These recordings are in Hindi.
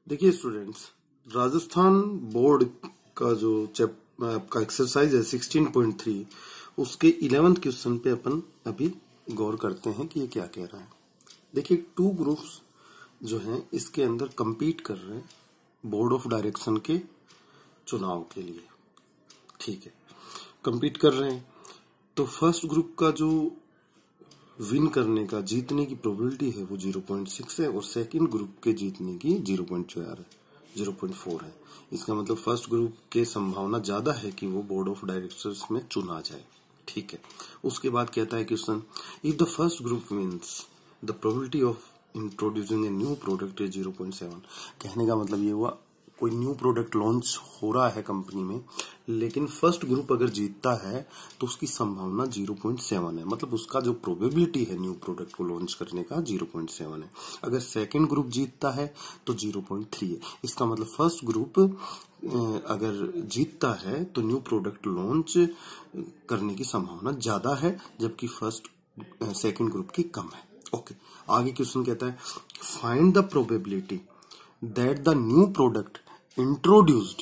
देखिए स्टूडेंट्स, राजस्थान बोर्ड का जो आपका एक्सरसाइज है 16.3 उसके 11th क्वेश्चन पे अपन अभी गौर करते हैं कि ये क्या कह रहा है। देखिए, 2 ग्रुप्स जो हैं इसके अंदर compete कर रहे हैं बोर्ड ऑफ डायरेक्शन के चुनाव के लिए। ठीक है, compete कर रहे हैं तो फर्स्ट ग्रुप का जो विन करने का जीतने की प्रोबेबिलिटी है वो 0.6 है और सेकंड ग्रुप के जीतने की 0.4 है। इसका मतलब फर्स्ट ग्रुप के संभावना ज्यादा है कि वो बोर्ड ऑफ डायरेक्टर्स में चुना जाए। ठीक है, उसके बाद कहता है question, if the first group wins the probability of introducing a new product is 0.7। कहने का मतलब ये हुआ कोई न्यू प्रोडक्ट लॉन्च हो रहा है कंपनी में, लेकिन फर्स्ट ग्रुप अगर जीतता है तो उसकी संभावना 0.7 है। मतलब उसका जो प्रोबेबिलिटी है न्यू प्रोडक्ट को लॉन्च करने का 0.7 है। अगर सेकंड ग्रुप जीतता है तो 0.3 है। इसका मतलब फर्स्ट ग्रुप अगर जीतता है तो न्यू प्रोडक्ट लॉन्च करने की संभावना ज्यादा है, जबकि सेकंड ग्रुप की कम है। ओके, आगे क्वेश्चन कहता है, find the probability that the new product introduced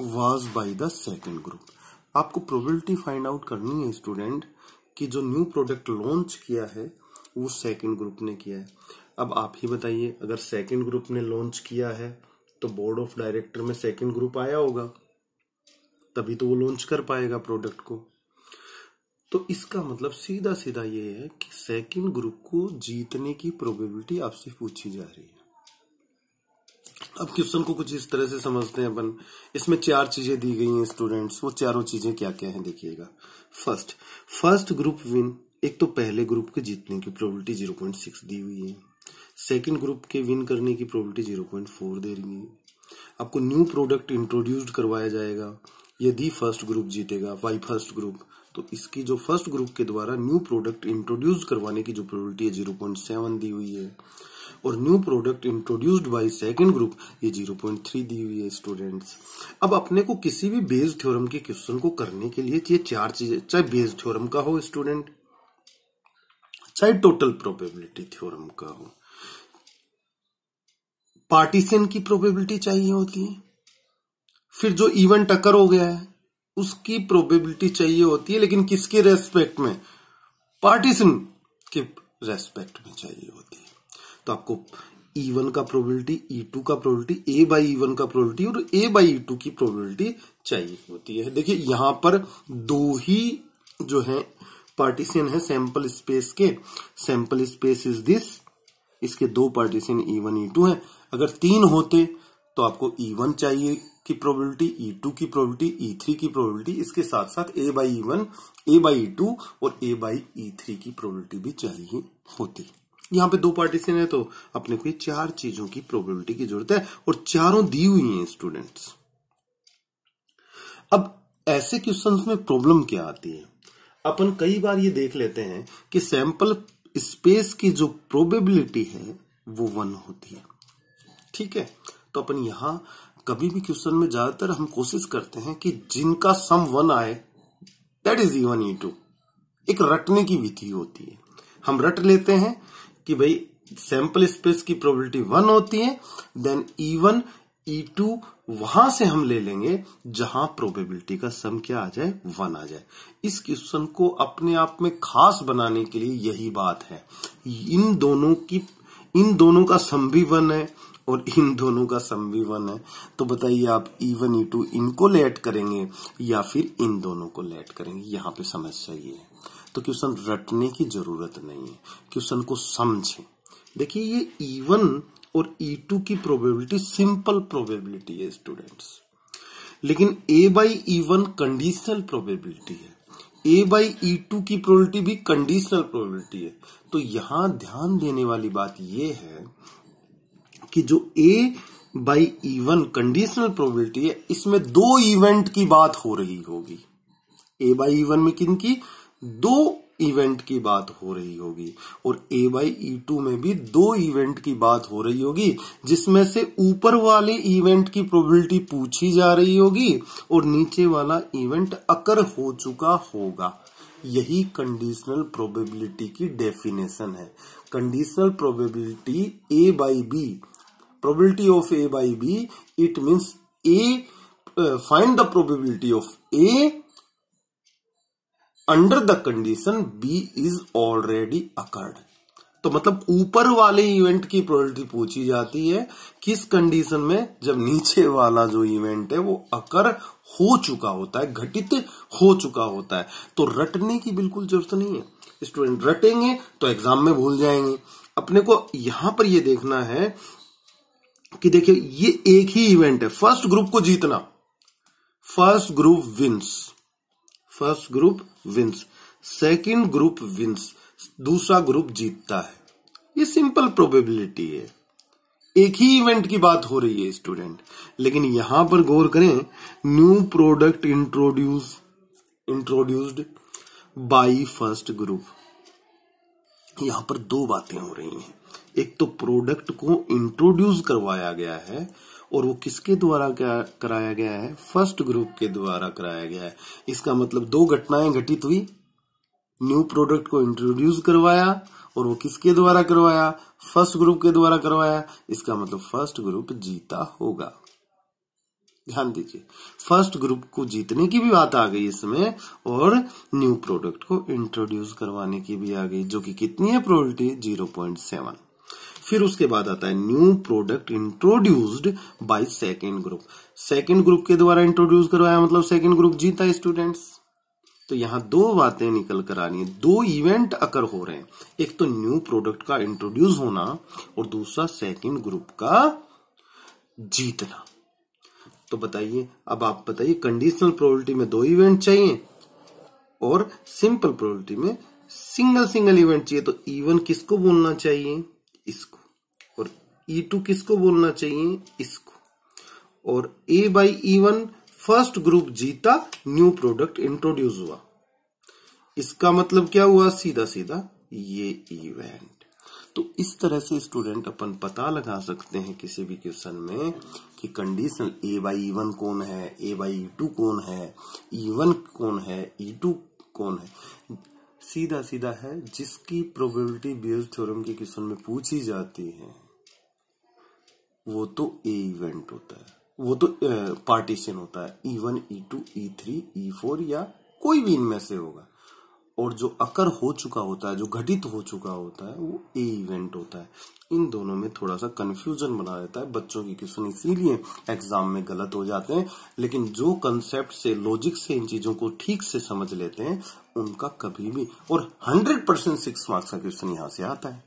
was by the second group। आपको प्रोबेबिलिटी फाइंड आउट करनी है स्टूडेंट कि जो न्यू प्रोडक्ट लॉन्च किया है वो सेकंड ग्रुप ने किया है। अब आप ही बताइए, अगर सेकंड ग्रुप ने लॉन्च किया है तो बोर्ड ऑफ डायरेक्टर में सेकंड ग्रुप आया होगा, तभी तो वो लॉन्च कर पाएगा प्रोडक्ट को। तो इसका मतलब सीधा सीधा ये है कि सेकंड ग्रुप को जीतने की प्रोबेबिलिटी आपसे पूछी जा रही है। अब क्वेश्चन को कुछ इस तरह से समझते हैं अपन। इसमें 4 चीजें दी गई हैं स्टूडेंट्स, वो चारों चीजें क्या क्या हैं देखिएगा। फर्स्ट ग्रुप विन, एक तो पहले ग्रुप के जीतने की प्रोबेबिलिटी 0.6 दी हुई है। सेकंड ग्रुप के विन करने की प्रोबेबिलिटी 0.4 दे रही है। आपको न्यू प्रोडक्ट इंट्रोड्यूस्ड करवाया जाएगा यदि फर्स्ट ग्रुप जीतेगा, बाई फर्स्ट ग्रुप, तो इसकी जो फर्स्ट ग्रुप के द्वारा न्यू प्रोडक्ट इंट्रोड्यूस करवाने की जो प्रोबेबिलिटी है 0.7 दी हुई है, और new product introduced by second group ये 0.3 दी हुई है स्टूडेंट्स। अब अपने को किसी भी बेस थ्योरम के क्वेश्चन को करने के लिए ये 4 चीजें, चाहे बेस थ्योरम का हो स्टूडेंट, चाहे टोटल प्रोबेबिलिटी थ्योरम का हो, पार्टीशन की प्रोबेबिलिटी चाहिए होती है, फिर जो इवेंट अकर हो गया है उसकी प्रोबेबिलिटी चाहिए होती है, लेकिन किसके रेस्पेक्ट में? पार्टीशन के रेस्पेक्ट में चाहिए होती है। तो आपको E1 का प्रोबेबिलिटी, E2 का प्रोबेबिलिटी, A बाई E1 का प्रोबेबिलिटी और A बाई E2 की प्रोबेबिलिटी चाहिए होती है। देखिए, यहां पर 2 ही जो है पार्टीशन है सैंपल स्पेस के। सैंपल स्पेस इज दिस, इसके 2 पार्टीशन E1 E2 है। अगर 3 होते तो आपको E1 चाहिए की प्रोबेबिलिटी, E2 की प्रोबेबिलिटी, E3 की प्रोबेबिलिटी, इसके साथ साथ A by E1, A by E2 और A बाई E3 की प्रोबेबिलिटी भी चाहिए होती। यहाँ पे 2 पार्टीशन है तो अपने को ये 4 चीजों की प्रोबेबिलिटी की जरूरत है और चारों दी हुई हैं स्टूडेंट्स। अब ऐसे क्वेश्चंस में प्रॉब्लम क्या आती है? अपन कई बार ये देख लेते हैं कि सैंपल स्पेस की जो प्रोबेबिलिटी है वो 1 होती है। ठीक है, तो अपन यहां कभी भी क्वेश्चन में ज्यादातर हम कोशिश करते हैं कि जिनका सम 1 आए, दैट इज E1 E2। एक रटने की विधि होती है, हम रट लेते हैं कि भाई सैंपल स्पेस की प्रोबेबिलिटी 1 होती है, देन E1 E2 वहां से हम ले लेंगे जहां प्रोबेबिलिटी का सम क्या आ जाए, 1 आ जाए। इस क्वेश्चन को अपने आप में खास बनाने के लिए यही बात है। इन दोनों का सम भी 1 है और इन दोनों का सम भी 1 है। तो बताइए आप E1 E2 इनको लेट करेंगे या फिर इन दोनों को लेट करेंगे? यहां पे समस्या ये है। तो क्वेश्चन रटने की जरूरत नहीं है, क्वेश्चन को समझें। देखिए, ये E1 और E2 की प्रोबेबिलिटी सिंपल प्रोबेबिलिटी है स्टूडेंट्स, लेकिन A by E1 conditional probability है, A बाई E2 की प्रोबेबिलिटी भी कंडीशनल प्रोबेबिलिटी है। तो यहां ध्यान देने वाली बात यह है कि जो A by E1 conditional probability है, इसमें 2 इवेंट की बात हो रही होगी। A बाई E1 में किन की? 2 इवेंट की बात हो रही होगी, और A बाई E2 में भी 2 इवेंट की बात हो रही होगी, जिसमें से ऊपर वाले इवेंट की प्रोबेबिलिटी पूछी जा रही होगी और नीचे वाला इवेंट अकर हो चुका होगा। यही कंडीशनल प्रोबेबिलिटी की डेफिनेशन है। Conditional probability A by B, probability of A by B, it means A, find the probability of A under the condition B is already occurred. तो मतलब ऊपर वाले इवेंट की प्रोबेबिलिटी पूछी जाती है किस कंडीशन में, जब नीचे वाला जो इवेंट है वो अकर हो चुका होता है, घटित हो चुका होता है। तो रटने की बिल्कुल जरूरत नहीं है। स्टूडेंट रटेंगे तो एग्जाम में भूल जाएंगे। अपने को यहां पर ये देखना है कि देखिए ये एक ही इवेंट है, फर्स्ट ग्रुप को जीतना, first group wins, first group wins, second group wins, दूसरा ग्रुप जीतता है। ये सिंपल प्रोबेबिलिटी है, एक ही इवेंट की बात हो रही है स्टूडेंट। लेकिन यहां पर गौर करें, new product introduced by first group, यहां पर दो बातें हो रही हैं। एक तो प्रोडक्ट को इंट्रोड्यूस करवाया गया है और वो किसके द्वारा कराया गया है, फर्स्ट ग्रुप के द्वारा कराया गया है। इसका मतलब दो घटनाएं घटित हुई, न्यू प्रोडक्ट को इंट्रोड्यूस करवाया और वो किसके द्वारा करवाया, फर्स्ट ग्रुप के द्वारा करवाया। इसका मतलब फर्स्ट ग्रुप जीता होगा। ध्यान दीजिए, फर्स्ट ग्रुप को जीतने की भी बात आ गई इसमें और न्यू प्रोडक्ट को इंट्रोड्यूस करवाने की भी आ गई, जो कि कितनी है प्रोबेबिलिटी 0.7। फिर उसके बाद आता है new product introduced by second group, second group के द्वारा इंट्रोड्यूस करवाया मतलब सेकेंड ग्रुप जीता स्टूडेंट्स। तो यहां दो बातें निकल कर आ रही हैं, दो इवेंट अकर हो रहे हैं, एक तो न्यू प्रोडक्ट का इंट्रोड्यूस होना और दूसरा सेकंड ग्रुप का जीतना। तो बताइए, अब आप बताइए, कंडीशनल प्रोबेबिलिटी में दो इवेंट चाहिए और सिंपल प्रोबेबिलिटी में सिंगल सिंगल इवेंट चाहिए। तो E1 किसको बोलना चाहिए, इसको, और E2 किसको बोलना चाहिए, इसको। और A by E1 first group जीता, न्यू प्रोडक्ट इंट्रोड्यूस हुआ, इसका मतलब क्या हुआ, सीधा सीधा ये इवेंट। तो इस तरह से स्टूडेंट अपन पता लगा सकते हैं किसी भी क्वेश्चन में कि कंडीशनल ए बाई E1 कौन है, ए बाई E2 कौन है, E1 कौन है, E2 कौन है। सीधा सीधा है, जिसकी प्रोबेबिलिटी बेस्ड थ्योरम के क्वेश्चन में पूछी जाती है वो तो ए इवेंट होता है, वो तो पार्टीशन होता है, E1, E2, E3, E4 या कोई भी इनमें से होगा। और जो अकर हो चुका होता है, जो घटित हो चुका होता है, वो ए इवेंट होता है। इन दोनों में थोड़ा सा कंफ्यूजन बना रहता है बच्चों की क्वेश्चन, इसीलिए एग्जाम में गलत हो जाते हैं। लेकिन जो कंसेप्ट से, लॉजिक से इन चीजों को ठीक से समझ लेते हैं उनका कभी भी, और 100% 6 मार्क्स का क्वेश्चन यहां से आता है।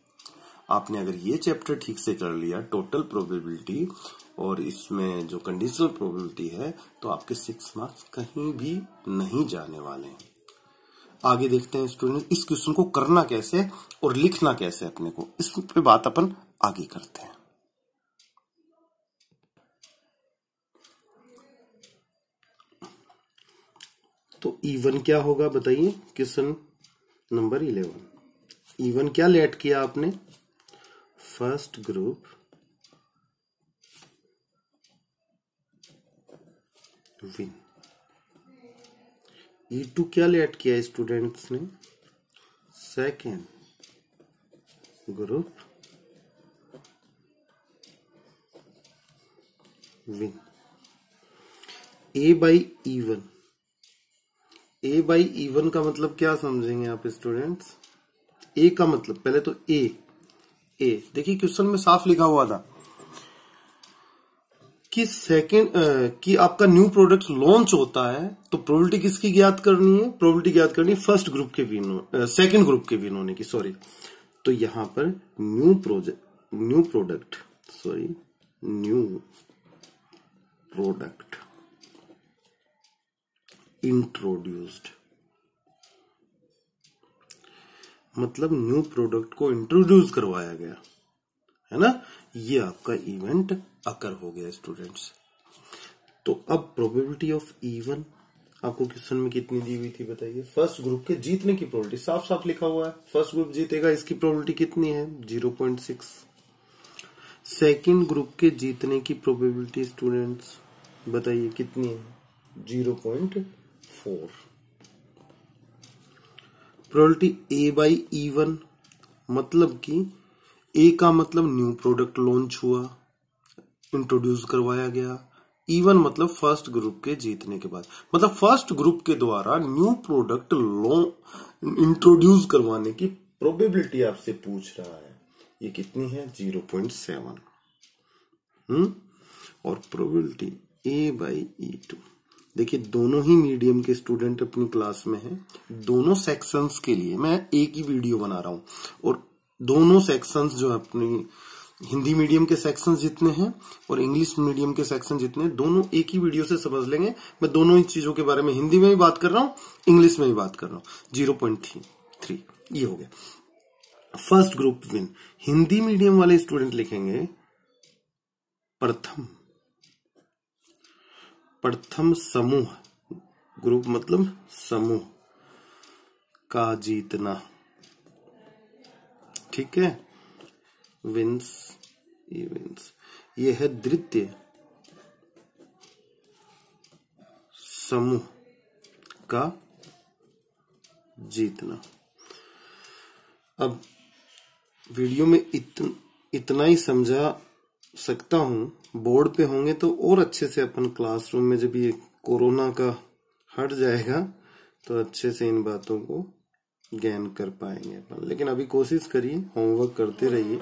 आपने अगर ये चैप्टर ठीक से कर लिया, टोटल प्रोबेबिलिटी और इसमें जो कंडीशनल प्रोबेबिलिटी है, तो आपके 6 मार्क्स कहीं भी नहीं जाने वाले हैं। आगे देखते हैं स्टूडेंट, इस क्वेश्चन को करना कैसे और लिखना कैसे अपने को, इस पे बात अपन आगे करते हैं। तो E1 क्या होगा बताइए, क्वेश्चन नंबर 11। E1 क्या लेट किया आपने, फर्स्ट ग्रुप विन। E2 क्या लेट किया स्टूडेंट्स ने, second group win. A by E1, A by E1 का मतलब क्या समझेंगे आप स्टूडेंट्स। A का मतलब, पहले तो A देखिए क्वेश्चन में साफ लिखा हुआ था कि सेकंड कि आपका न्यू प्रोडक्ट लॉन्च होता है तो प्रोबेबिलिटी किसकी ज्ञात करनी है, प्रोबेबिलिटी ज्ञात करनी है फर्स्ट ग्रुप के विन, सेकंड ग्रुप के विन होने की, सॉरी। तो यहां पर न्यू प्रोडक्ट इंट्रोड्यूस्ड, मतलब न्यू प्रोडक्ट को इंट्रोड्यूस करवाया गया है ना, ये आपका इवेंट अकर हो गया स्टूडेंट्स। तो अब प्रोबेबिलिटी ऑफ E1 आपको क्वेश्चन में कितनी दी हुई थी बताइए, फर्स्ट ग्रुप के जीतने की प्रोबेबिलिटी, साफ साफ लिखा हुआ है फर्स्ट ग्रुप जीतेगा, इसकी प्रोबेबिलिटी कितनी है 0.6। सेकंड ग्रुप के जीतने की प्रोबेबिलिटी स्टूडेंट्स बताइए कितनी है 0.4। प्रोबेबिलिटी ए बाई E1 मतलब कि ए का मतलब न्यू प्रोडक्ट लॉन्च हुआ, इंट्रोड्यूस करवाया गया। E1 मतलब फर्स्ट ग्रुप के जीतने के बाद, मतलब फर्स्ट ग्रुप के द्वारा न्यू प्रोडक्ट इंट्रोड्यूस करवाने की प्रोबेबिलिटी आपसे पूछ रहा है। ये कितनी है? 0.7। और प्रोबेबिलिटी ए बाई E2, देखिए दोनों ही मीडियम के स्टूडेंट अपनी क्लास में हैं। दोनों सेक्शंस के लिए मैं एक ही वीडियो बना रहा हूं, और दोनों सेक्शंस जो अपनी हिंदी मीडियम के सेक्शन जितने हैं और इंग्लिश मीडियम के सेक्शन जितने हैं, दोनों एक ही वीडियो से समझ लेंगे। मैं दोनों ही चीजों के बारे में हिंदी में भी बात कर रहा हूं, इंग्लिश में भी बात कर रहा हूं। 0.3 ये हो गया first group win. Hindi medium वाले स्टूडेंट लिखेंगे प्रथम समूह, ग्रुप मतलब समूह का जीतना, ठीक है। विंस, ये है द्वितीय समूह का जीतना। अब वीडियो में इतना ही समझा सकता हूं, बोर्ड पे होंगे तो और अच्छे से अपन क्लासरूम में जब ये कोरोना का हट जाएगा तो अच्छे से इन बातों को ज्ञान कर पाएंगे अपन। लेकिन अभी कोशिश करिए, होमवर्क करते रहिए,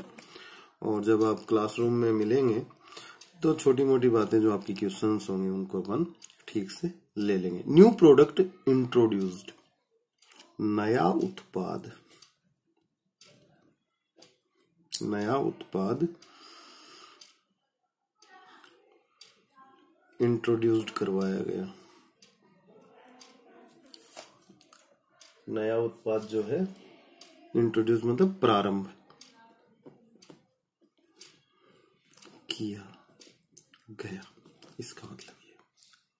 और जब आप क्लासरूम में मिलेंगे तो छोटी मोटी बातें जो आपकी क्वेश्चंस होंगे उनको अपन ठीक से ले लेंगे। न्यू प्रोडक्ट इंट्रोड्यूस्ड, नया उत्पाद इंट्रोड्यूस्ड करवाया गया। नया उत्पाद जो है इंट्रोड्यूस मतलब प्रारंभ किया गया, इसका मतलब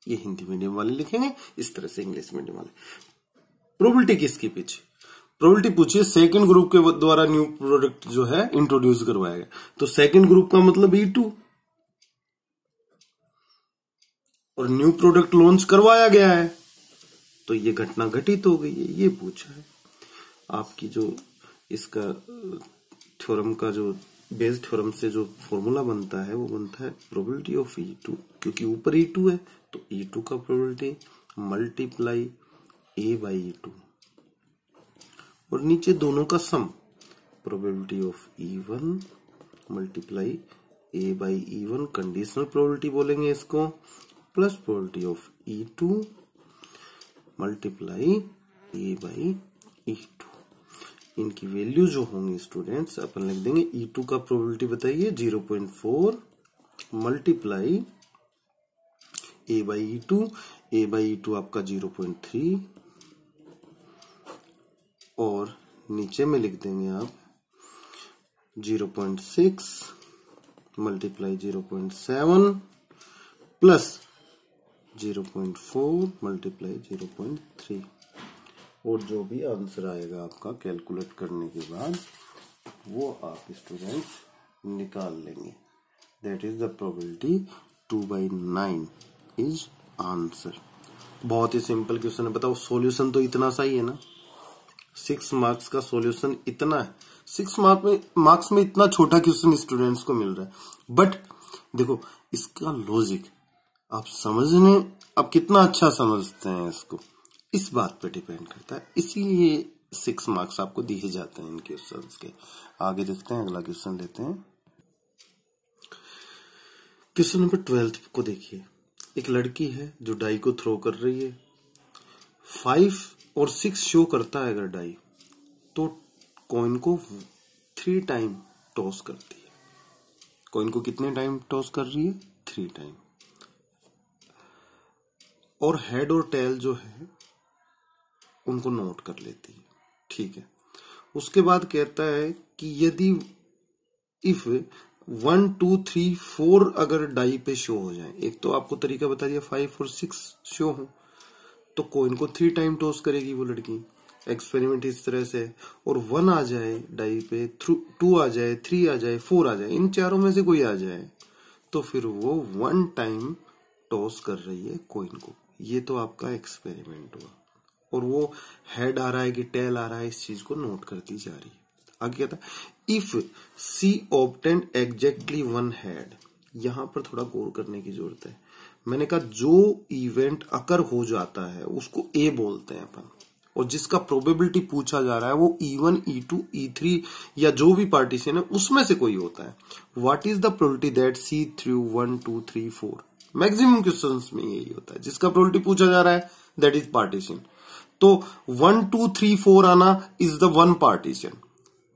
ये हिंदी मीडियम वाले लिखेंगे इस तरह से, इंग्लिश मीडियम वाले। प्रोबेबिलिटी किसकी पीछे? प्रोबेबिलिटी पूछिए सेकंड ग्रुप के द्वारा न्यू प्रोडक्ट जो है इंट्रोड्यूस करवाया गया, तो सेकंड ग्रुप का मतलब E2, और न्यू प्रोडक्ट लॉन्च करवाया गया है तो ये घटना घटित हो गई है, ये पूछा है। आपकी जो इसका थ्योरम का जो बेस थ्योरम से जो फॉर्मूला बनता है वो बनता है प्रोबेबिलिटी ऑफ E2, क्योंकि ऊपर E2 है तो E2 का probability multiply A by E2, और नीचे दोनों का sum, probability of E1 multiply A by E1, conditional probability बोलेंगे इसको, plus probability of E2 multiply A by E2। इनकी वैल्यू जो होंगी स्टूडेंट्स अपन लिख देंगे। E2 का प्रोबेबिलिटी बताइए 0.4 multiply A by E2, A by E2 आपका 0.3, और नीचे में लिख देंगे आप 0.6 मल्टीप्लाई 0.7 प्लस 0.4 मल्टीप्लाई 0.3, और जो भी आंसर आएगा आपका कैलकुलेट करने के बाद वो आप स्टूडेंट्स निकाल लेंगे। That is the probability 2/9 is answer. बहुत ही सिंपल क्वेश्चन है। बताओ सॉल्यूशन तो इतना सा ही है ना, 6 मार्क्स का सॉल्यूशन इतना है। 6 मार्क्स में इतना छोटा क्वेश्चन स्टूडेंट्स को मिल रहा है, बट देखो इसका लॉजिक आप समझने, आप कितना अच्छा समझते हैं इसको, इस बात पे डिपेंड करता है। इसीलिए 6 मार्क्स आपको दिए जाते हैं इन क्वेश्चंस के। आगे देखते हैं, अगला क्वेश्चन लेते हैं। क्वेश्चन नंबर 12 को देखिए। एक लड़की है जो डाई को थ्रो कर रही है। 5 और 6 शो करता है अगर डाई, तो कॉइन को 3 टाइम टॉस करती है। कॉइन को कितने टाइम टॉस कर रही है? 3 टाइम। और हेड और टेल जो है उनको नोट कर लेती है, ठीक है। उसके बाद कहता है कि यदि इफ 1 2 3 4 अगर डाई पे शो हो जाए, एक तो आपको तरीका बता दिया 5 और 6 शो हो, तो कॉइन को 3 टाइम टॉस करेगी वो लड़की। एक्सपेरिमेंट इस तरह से, और 1 आ जाए डाई पे, 2 आ जाए, 3 आ जाए, 4 आ जाए, इन चारों में से कोई आ जाए तो फिर वो 1 टाइम टॉस कर रही है कॉइन को। ये तो आपका एक्सपेरिमेंट हुआ। और वो हेड आ रहा है कि टेल आ रहा है, इस चीज को नोट करती जा रही है। आगे क्या था, if she obtain exactly one head, यहां पर थोड़ा गौर करने की जरूरत है। मैंने कहा जो इवेंट अकर हो जाता है उसको ए बोलते हैं अपन, और जिसका प्रोबेबिलिटी पूछा जा रहा है वो E1, E2, E3 या जो भी पार्टीशन है उसमें से कोई होता है। What is the probability that she threw 1 2 3 4, maximum questions में यही होता है, जिसका प्रोबेबिलिटी पूछा जा रहा है दैट इज पार्टीशन। तो 1 2 3 4 आना इज द वन पार्टीशन,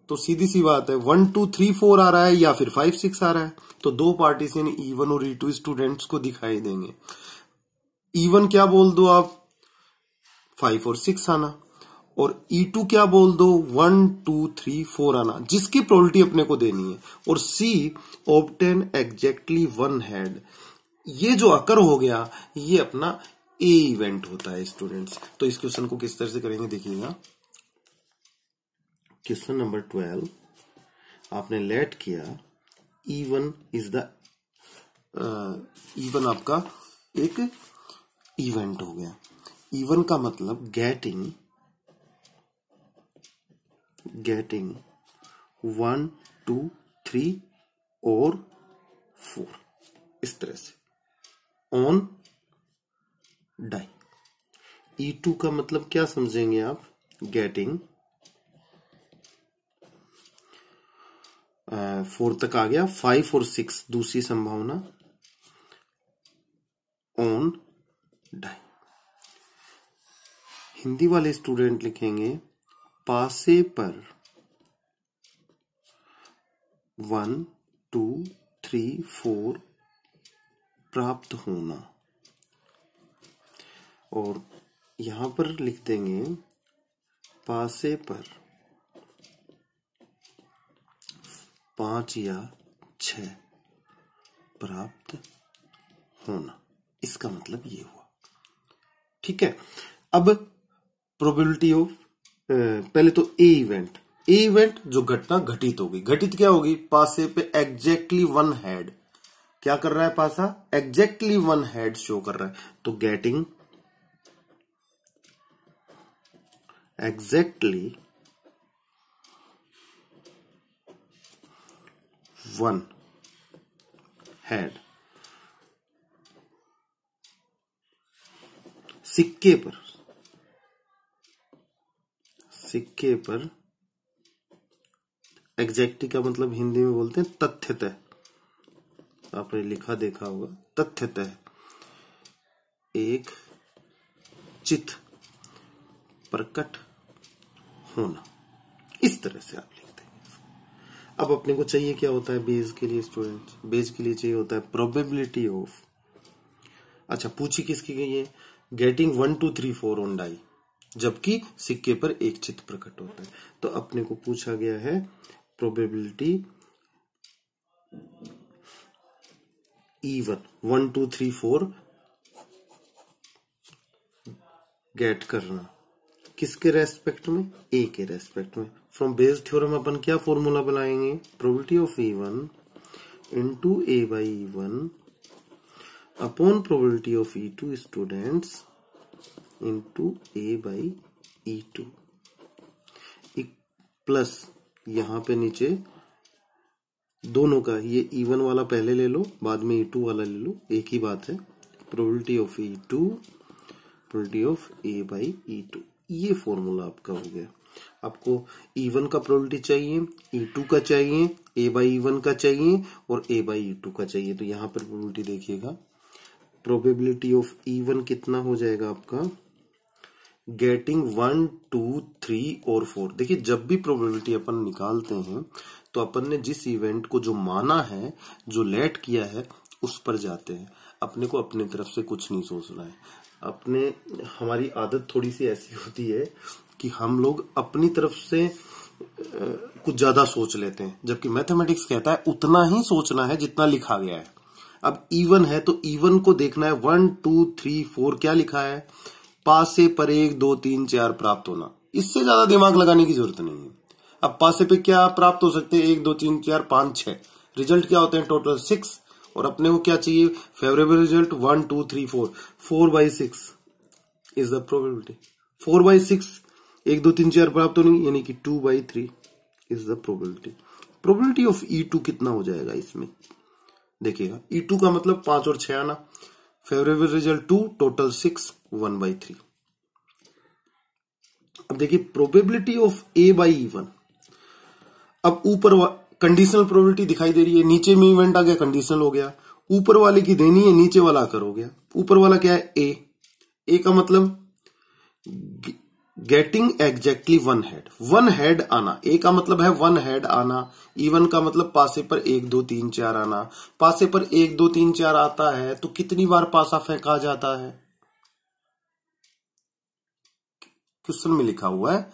तो सीधी सी बात है 1 2 3 4 आ रहा है या फिर 5 6 आ रहा है, तो दो पार्टीशन E1 और E2 स्टूडेंट्स को दिखाई देंगे। E1 क्या बोल दो आप, 5 और 6 आना, और E2 क्या बोल दो, 1 2 3 4 आना, जिसकी प्रोबेबिलिटी अपने को देनी है। और C obtain exactly one head, ये जो अकर हो गया ये अपना ए इवेंट होता है स्टूडेंट्स। तो इस क्वेश्चन को किस तरह से करेंगे देखिएगा। क्वेश्चन नंबर 12 आपने लेट किया, E1 इज द E1 आपका एक इवेंट हो गया। E1 का मतलब गेटिंग 1 2 3 और 4, इस तरह से ऑन डाई। E2 का मतलब क्या समझेंगे आप, गेटिंग 4 तक आ गया, 5 और 6 दूसरी संभावना ऑन डाई। हिंदी वाले स्टूडेंट लिखेंगे पासे पर 1 2 3 4 प्राप्त होना, और यहां पर लिख देंगे पासे पर 5 या 6 प्राप्त होना, इसका मतलब ये हुआ। ठीक है, अब प्रोबेबिलिटी ऑफ पहले तो ए इवेंट जो घटना घटित होगी, घटित क्या होगी, पासे पे एग्जैक्टली वन हेड, क्या कर रहा है पासा, एग्जैक्टली वन हेड शो कर रहा है, तो गेटिंग एग्जैक्टली वन हेड, सिक्के पर एग्जैक्टली का मतलब हिंदी में बोलते हैं तथ्यतः, आपने लिखा देखा होगा, तथ्यतः एक चित्त प्रकट होना, इस तरह से आप लिखते हैं। अब अपने को चाहिए क्या होता है बेस के लिए स्टूडेंट्स, बेस के लिए चाहिए होता है प्रोबेबिलिटी ऑफ, अच्छा पूछी किसकी गई है, गेटिंग 1 2 3 4 ऑन डाई, जबकि सिक्के पर एक चित्त प्रकट होता है। तो अपने को पूछा गया है प्रोबेबिलिटी E1 1 2 3 4 गेट करना, किसके रेस्पेक्ट में, ए के रेस्पेक्ट में। फ्रॉम बेस थ्योरम अपन क्या फॉर्मूला बनाएंगे, probability of E1 into A by E1 upon probability of E2 students into A by E2 plus यहां पे नीचे दोनों का, ये E1 वाला पहले ले लो, बाद में E2 वाला ले लो, एक ही बात है, probability of E2 probability of A by E2, ये फॉर्मूला आपका हो गया। आपको E1 का प्रोबेबिलिटी चाहिए, E2 का चाहिए, ए बाई E1 का चाहिए और ए बाई E2 का चाहिए। तो यहां पर प्रोबेबिलिटी देखिएगा, प्रोबेबिलिटी ऑफ E1 कितना हो जाएगा आपका, गेटिंग 1 2 3 और 4। देखिए जब भी प्रोबेबिलिटी अपन निकालते हैं तो अपन ने जिस इवेंट को जो माना है, जो लेट किया है, उस पर जाते हैं। अपने को अपने तरफ से कुछ नहीं सोचना है। हमारी आदत थोड़ी सी ऐसी होती है कि हम लोग अपनी तरफ से कुछ ज्यादा सोच लेते हैं, जबकि मैथमेटिक्स कहता है उतना ही सोचना है जितना लिखा गया है। अब E1 है तो E1 को देखना है, 1 2 3 4 क्या लिखा है, पासे पर 1 2 3 4 प्राप्त होना, इससे ज्यादा दिमाग लगाने की जरूरत नहीं है। अब पासे पे क्या प्राप्त हो सकते हैं, 1 2 3 4 5 6, रिजल्ट क्या होते हैं टोटल 6, और अपने को क्या चाहिए, favourable result 1 2 3 4 4 by 6 is the probability, 4/6 1 2 3 4 प्राप्त होनी, यानी कि 2/3 is the probability. Probability of E2 कितना हो जाएगा इसमें देखिएगा। E2 का मतलब 5 और 6 आना, फेवरेबल रिजल्ट 2, टोटल 6, 1/3। अब देखिए प्रोबेबिलिटी ऑफ A/E1। अब ऊपर कंडीशनल प्रोबेबिलिटी दिखाई दे रही है, नीचे में इवेंट आ गया, कंडीशनल हो गया। ऊपर वाले की देनी है, नीचे वाला आकर हो गया। ऊपर वाला क्या है? ए का मतलब गेटिंग एग्जैक्टली वन हेड आना। ए का मतलब है वन हेड आना। इवन का मतलब पासे पर 1 2 3 4 आना। पासे पर 1 2 3 4 आता है तो कितनी बार पासा फेंका जाता है? क्वेश्चन में लिखा हुआ है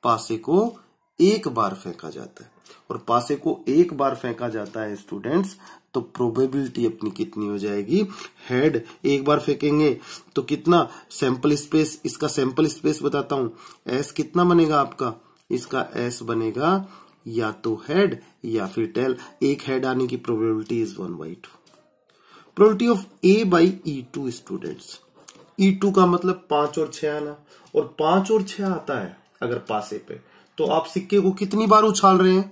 पासे को एक बार फेंका जाता है, और पासे को एक बार फेंका जाता है स्टूडेंट्स, तो प्रोबेबिलिटी अपनी कितनी हो जाएगी? हेड एक बार फेंकेंगे तो कितना सैंपल स्पेस, इसका सैंपल स्पेस बताता हूं, एस कितना बनेगा आपका? इसका एस बनेगा या तो हेड या फिर टेल। एक हेड आने की probability is 1/2। Probability of A/E2 students. E2 का मतलब 5 और 6 आना, और 5 और 6 आता है अगर पासे पे, तो आप सिक्के को कितनी बार उछाल रहे हैं?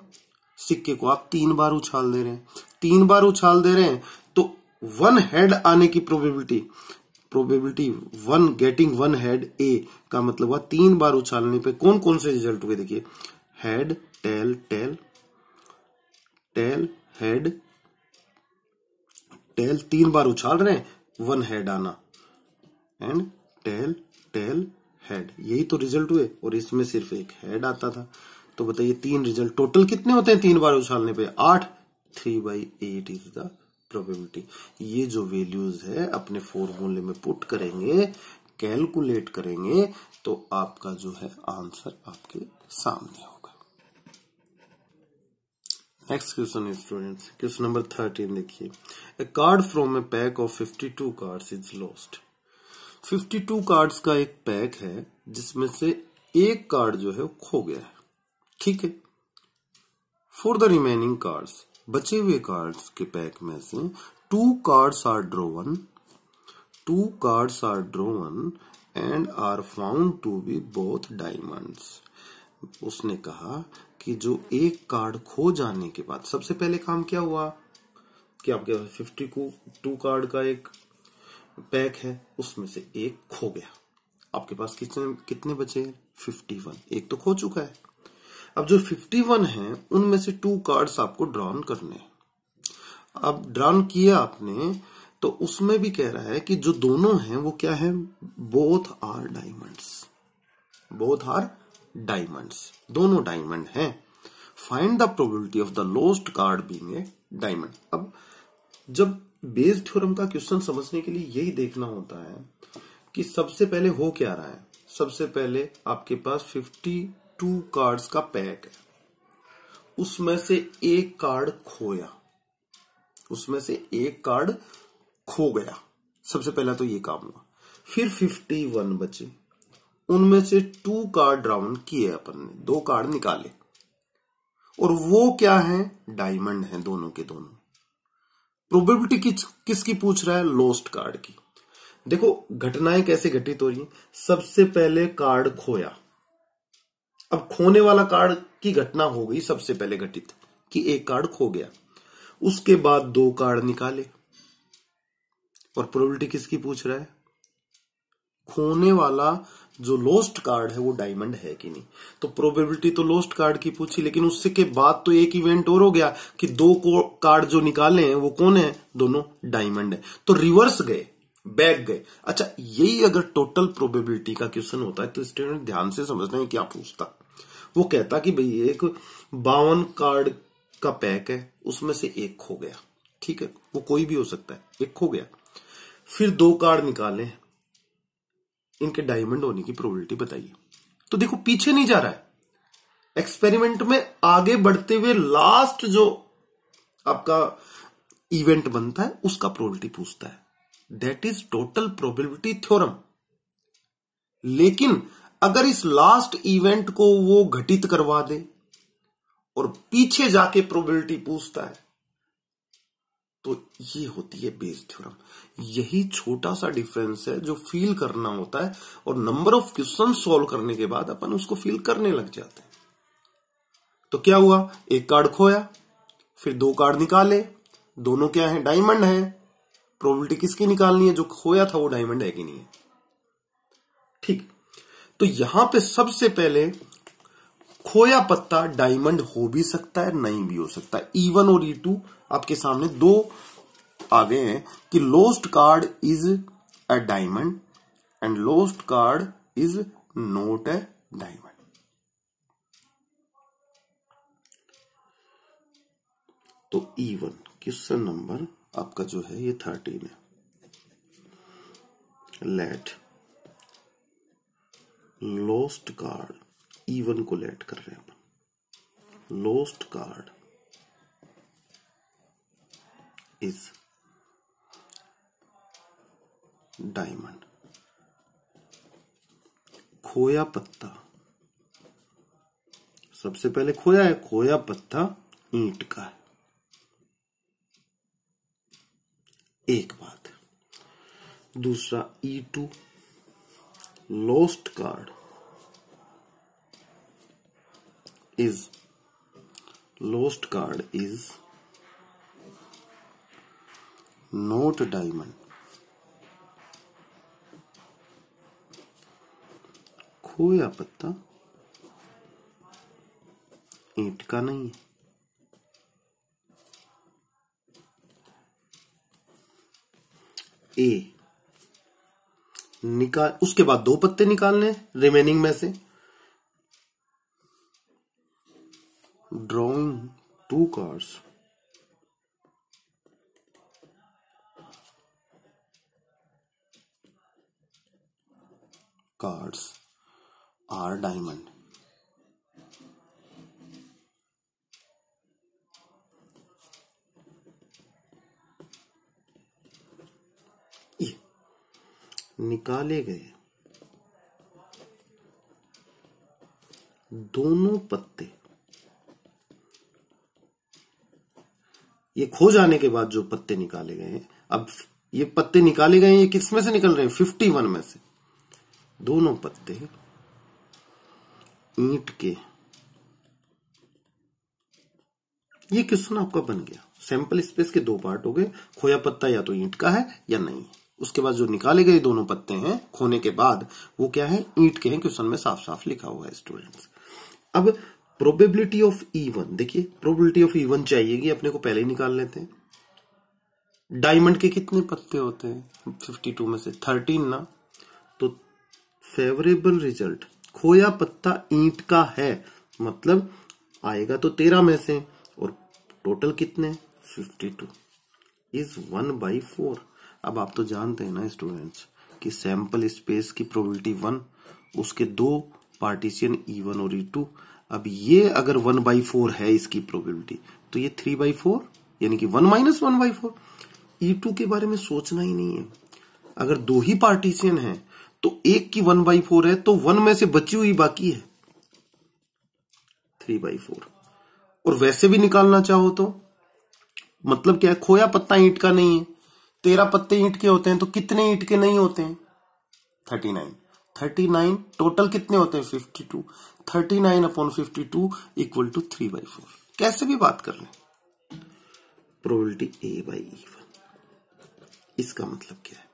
सिक्के को आप 3 बार उछाल दे रहे हैं। 3 बार उछाल दे रहे हैं तो 1 हेड आने की प्रोबेबिलिटी 1 गेटिंग 1 हेड ए का मतलब हुआ 3 बार उछालने पे कौन कौन से रिजल्ट हुए? देखिए head tail tail tail head tail, 3 बार उछाल रहे हैं, 1 हेड आना, एंड टेल टेल हेड, यही तो रिजल्ट हुए। और इसमें सिर्फ एक हेड आता था। तो बताइए 3 रिजल्ट टोटल कितने होते हैं 3 बार उछालने पे? 8। 3/8 इज द प्रोबेबिलिटी। ये जो वैल्यूज है अपने फॉर्मूले में पुट करेंगे, कैलकुलेट करेंगे, तो आपका जो है आंसर आपके सामने होगा। Next question students, question number 13 देखिए। A card from a pack of 52 cards is lost. 52 cards का एक पैक है जिसमें से एक कार्ड जो है वो खो गया है, ठीक है। फॉर द रिमेनिंग कार्ड्स, बचे हुए कार्ड्स के पैक में से 2 cards are drawn, 2 cards are drawn and are found to be both diamonds. उसने कहा कि जो एक कार्ड खो जाने के बाद सबसे पहले काम क्या हुआ कि आपके 52 कार्ड का एक पैक है, उसमें से एक खो गया। आपके पास कितने बचे? 51। एक तो खो चुका है। अब जो 51 है उनमें से 2 कार्ड्स आपको ड्रॉन करने हैं। अब ड्रॉन किया आपने तो उसमें भी कह रहा है कि जो दोनों हैं वो क्या है? Both are diamonds. Both are diamonds, दोनों डायमंड हैं। Find the probability of the lost card being a diamond. अब जब बेस थ्योरम का क्वेश्चन समझने के लिए यही देखना होता है कि सबसे पहले हो क्या रहा है। सबसे पहले आपके पास 52 कार्ड्स का पैक है, उसमें से एक कार्ड खोया, उसमें से एक कार्ड खो गया। सबसे पहला तो ये काम हुआ। फिर 51 बचे, उनमें से 2 कार्ड ड्रॉन किए अपन ने, 2 कार्ड निकाले, और वो क्या है? डायमंड है दोनों के दोनों। प्रोबेबिलिटी किसकी पूछ रहा है? लॉस्ट कार्ड की। देखो घटनाएं कैसे घटित हो रही हैं। सबसे पहले कार्ड खोया, अब खोने वाला कार्ड की घटना हो गई सबसे पहले घटित कि एक कार्ड खो गया। उसके बाद 2 कार्ड निकाले, और प्रोबेबिलिटी किसकी पूछ रहा है? खोने वाला जो लॉस्ट कार्ड है वो डायमंड है कि नहीं। तो प्रोबेबिलिटी तो लॉस्ट कार्ड की पूछी, लेकिन उससे के बाद तो एक इवेंट और हो गया कि 2 कार्ड जो निकाले हैं वो कौन है? दोनों डायमंड है। तो रिवर्स गए, बैक गए। अच्छा, यही अगर टोटल प्रोबेबिलिटी का क्वेश्चन होता है तो स्टूडेंट ध्यान से समझना है क्या पूछता। वो कहता कि भाई एक 52 कार्ड का पैक है, उसमें से एक खो गया, ठीक है, वो कोई भी हो सकता है, एक खो गया। फिर 2 कार्ड निकाले, इनके डायमंड होने की प्रोबेबिलिटी बताइए। तो देखो पीछे नहीं जा रहा है, एक्सपेरिमेंट में आगे बढ़ते हुए लास्ट जो आपका इवेंट बनता है उसका प्रोबेबिलिटी पूछता है। That is total probability theorem. लेकिन अगर इस लास्ट इवेंट को वो घटित करवा दे और पीछे जाके प्रोबेबिलिटी पूछता है, तो ये होती है बेस थ्योरम। यही छोटा सा डिफरेंस है जो फील करना होता है, और नंबर ऑफ क्वेश्चन सॉल्व करने के बाद अपन उसको फील करने लग जाते हैं। तो क्या हुआ, एक कार्ड खोया, फिर 2 कार्ड निकाले, दोनों क्या है, डायमंड है। प्रोबेबिलिटी किसकी निकालनी है, जो खोया था वो डायमंड है कि नहीं है। ठीक, तो यहां पे सबसे पहले खोया पत्ता डायमंड हो भी सकता है, नहीं भी हो सकता है। E1 और E2 आपके सामने 2 आ गए हैं कि lost card is a diamond and lost card is not a diamond. तो E1 क्वेश्चन नंबर आपका जो है ये 13 है। लेट लोस्ट कार्ड, E1 को लेट कर रहे हैं अपन, लोस्ट कार्ड इज डायमंड। खोया पत्ता, सबसे पहले खोया है, खोया पत्ता ईंट का है। एक बात। दूसरा E2 lost card is not diamond. खोया पत्ता ईंट का नहीं है। ए निकाल, उसके बाद 2 पत्ते निकालने रिमेनिंग में से। Drawing 2 cards, cards are diamond. निकाले गए दोनों पत्ते, ये खो जाने के बाद जो पत्ते निकाले गए हैं, अब ये पत्ते निकाले गए हैं, ये किस में से निकल रहे हैं, 51 में से। दोनों पत्ते ईंट के। ये क्वेश्चन आपका बन गया। सैंपल स्पेस के 2 पार्ट हो गए, खोया पत्ता या तो ईंट का है या नहीं। उसके बाद जो निकाले गए दोनों पत्ते हैं खोने के बाद, वो क्या है, ईंट के हैं। क्वेश्चन में साफ साफ लिखा हुआ है स्टूडेंट्स। अब प्रोबेबिलिटी ऑफ E1 देखिए, प्रोबेबिलिटी ऑफ E1 चाहिएगी अपने को, पहले ही निकाल लेते हैं। डायमंड के कितने पत्ते होते हैं, 52 में से 13 ना। तो फेवरेबल रिजल्ट, खोया पत्ता ईंट का है, मतलब आएगा तो 13 में से, और टोटल कितने, 52 इज 1/4। अब आप तो जानते हैं ना स्टूडेंट्स कि सैंपल स्पेस की प्रोबेबिलिटी 1, उसके 2 पार्टीशन E1 और E2। अब ये अगर 1/4 है इसकी प्रोबेबिलिटी, तो ये 3/4 यानी कि 1 - 1/4। E2 के बारे में सोचना ही नहीं है। अगर 2 ही पार्टीशन है तो एक की 1/4 है, तो 1 में से बची हुई बाकी है 3/4। और वैसे भी निकालना चाहो तो मतलब क्या है, खोया पत्ता ईंट का नहीं है। 13 पत्ते ईंट के होते हैं, तो कितने ईंट के नहीं होते हैं, 39। टोटल कितने होते हैं, 52। 39/52 इक्वल टू 3/4। कैसे भी बात कर लें, प्रोबेबिलिटी A/E1। इसका मतलब क्या है,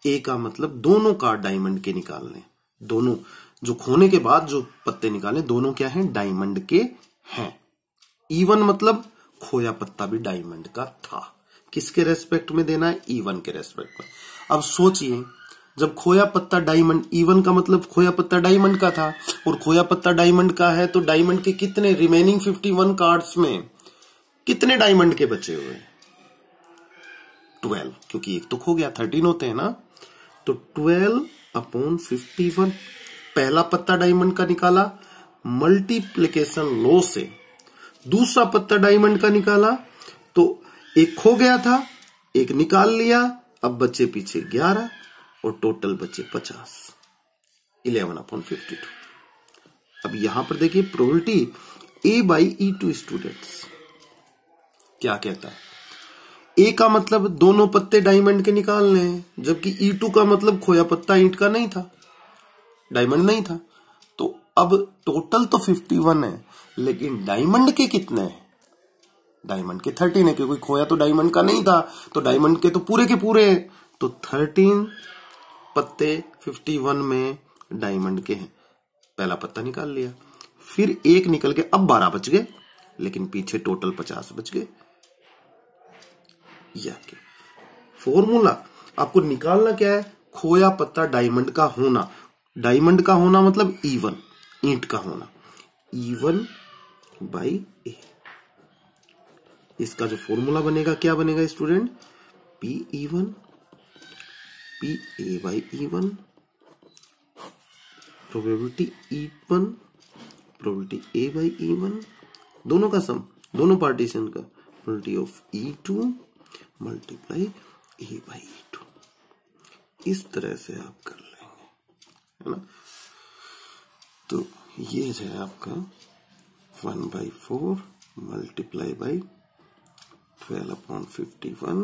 ए का मतलब दोनों कार्ड डायमंड के निकालने, दोनों जो खोने के बाद जो पत्ते निकाले दोनों क्या हैं, डायमंड के हैं। E1 मतलब खोया पत्ता भी डायमंड का था। किसके रेस्पेक्ट में देना है, E1 के रेस्पेक्ट में। अब सोचिए, जब खोया पत्ता डायमंड, E1 का मतलब खोया पत्ता डायमंड का था, और खोया पत्ता डायमंड का है, तो डायमंड के कितने रिमेनिंग 51 कार्ड्स में कितने डायमंड के बचे हुए हैं, 12, क्योंकि एक तो खो गया, 13 होते हैं ना। तो 12/51 पहला पत्ता डायमंड का निकाला, मल्टीप्लिकेशन लॉ से दूसरा पत्ता डायमंड का निकाला, तो एक खो गया था, एक निकाल लिया, अब बचे पीछे 11 और टोटल बचे 50, 11/52। अब यहां पर देखिए प्रोबेबिलिटी A/E2 स्टूडेंट्स क्या कहता है, ए का मतलब दोनों पत्ते डायमंड के निकालने हैं, जबकि E2 का मतलब खोया पत्ता ईंट का नहीं था, डायमंड नहीं था। तो अब टोटल तो 51 है, लेकिन डायमंड के कितने हैं? डायमंड के 13 है, क्योंकि खोया तो डायमंड का नहीं था, तो डायमंड के तो पूरे के पूरे हैं। तो 13 पत्ते 51 में डायमंड के हैं। पहला पत्ता निकाल लिया, फिर एक निकल के अब 12 बच गए, लेकिन पीछे टोटल 50 बच गए। यह फॉर्मूला आपको निकालना क्या है? खोया पत्ता डायमंड का होना। डायमंड का होना मतलब E1, ईंट का होना, E1 बाई ए। इसका जो फॉर्मूला बनेगा क्या बनेगा student? PE1 PA by E1, probability E1 probability A by E1, दोनों का सम, दोनों पार्टीशन का, probability of E2 multiply A by E2। इस तरह से आप कर लेंगे, है ना। तो ये है आपका 1/4 मल्टीप्लाई बाई 12/51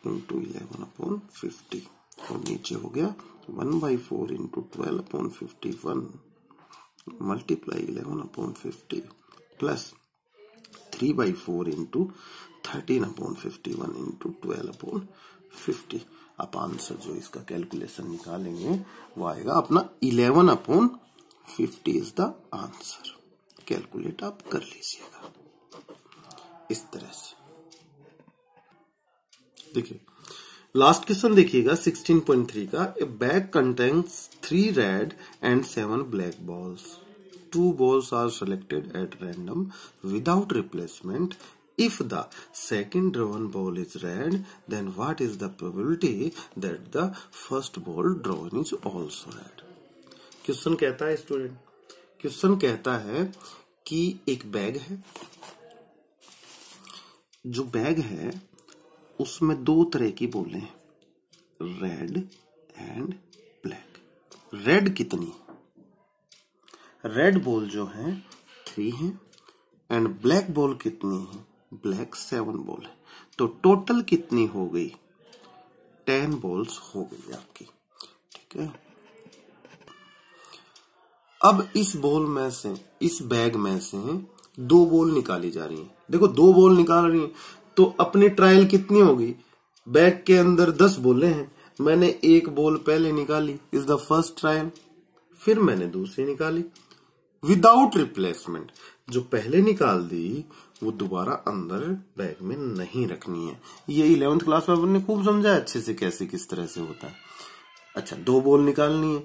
इंटू 11/50, और नीचे हो गया 1/4 into 12/51 multiply 11/50 plus 3/4 into 13/51 into 12/50। आप आंसर जो इसका कैलकुलेशन निकालेंगे वो आएगा अपना 11/50 इज द आंसर। कैलकुलेट आप कर लीजिएगा इस तरह से। देखिए लास्ट क्वेश्चन देखिएगा 16.3 का। ए bag contains 3 red and 7 black balls. 2 balls are selected at random without replacement. If the second drawn ball is red, then what is the probability that the first ball drawn is also red? Question कहता है स्टूडेंट, क्वेश्चन कहता है कि एक बैग है, जो बैग है उसमें 2 तरह की बॉलें हैं, रेड एंड ब्लैक। रेड कितनी? रेड बॉल जो है 3 है, एंड ब्लैक बॉल कितनी है? ब्लैक 7 बॉल है। तो टोटल कितनी हो गई? 10 बॉल्स हो गई आपकी, ठीक है। अब इस बॉल में से, इस बैग में से 2 बॉल निकाली जा रही है। देखो 2 बॉल निकाल रही है तो अपनी ट्रायल कितनी होगी? बैग के अंदर 10 बॉलें हैं, मैंने एक बॉल पहले निकाली, इज द फर्स्ट ट्रायल, फिर मैंने दूसरी निकाली विदाउट रिप्लेसमेंट। जो पहले निकाल दी वो दोबारा अंदर बैग में नहीं रखनी है। ये 11th क्लास में अपन ने खूब समझा है अच्छे से, कैसे किस तरह से होता है। अच्छा 2 बॉल निकालनी है,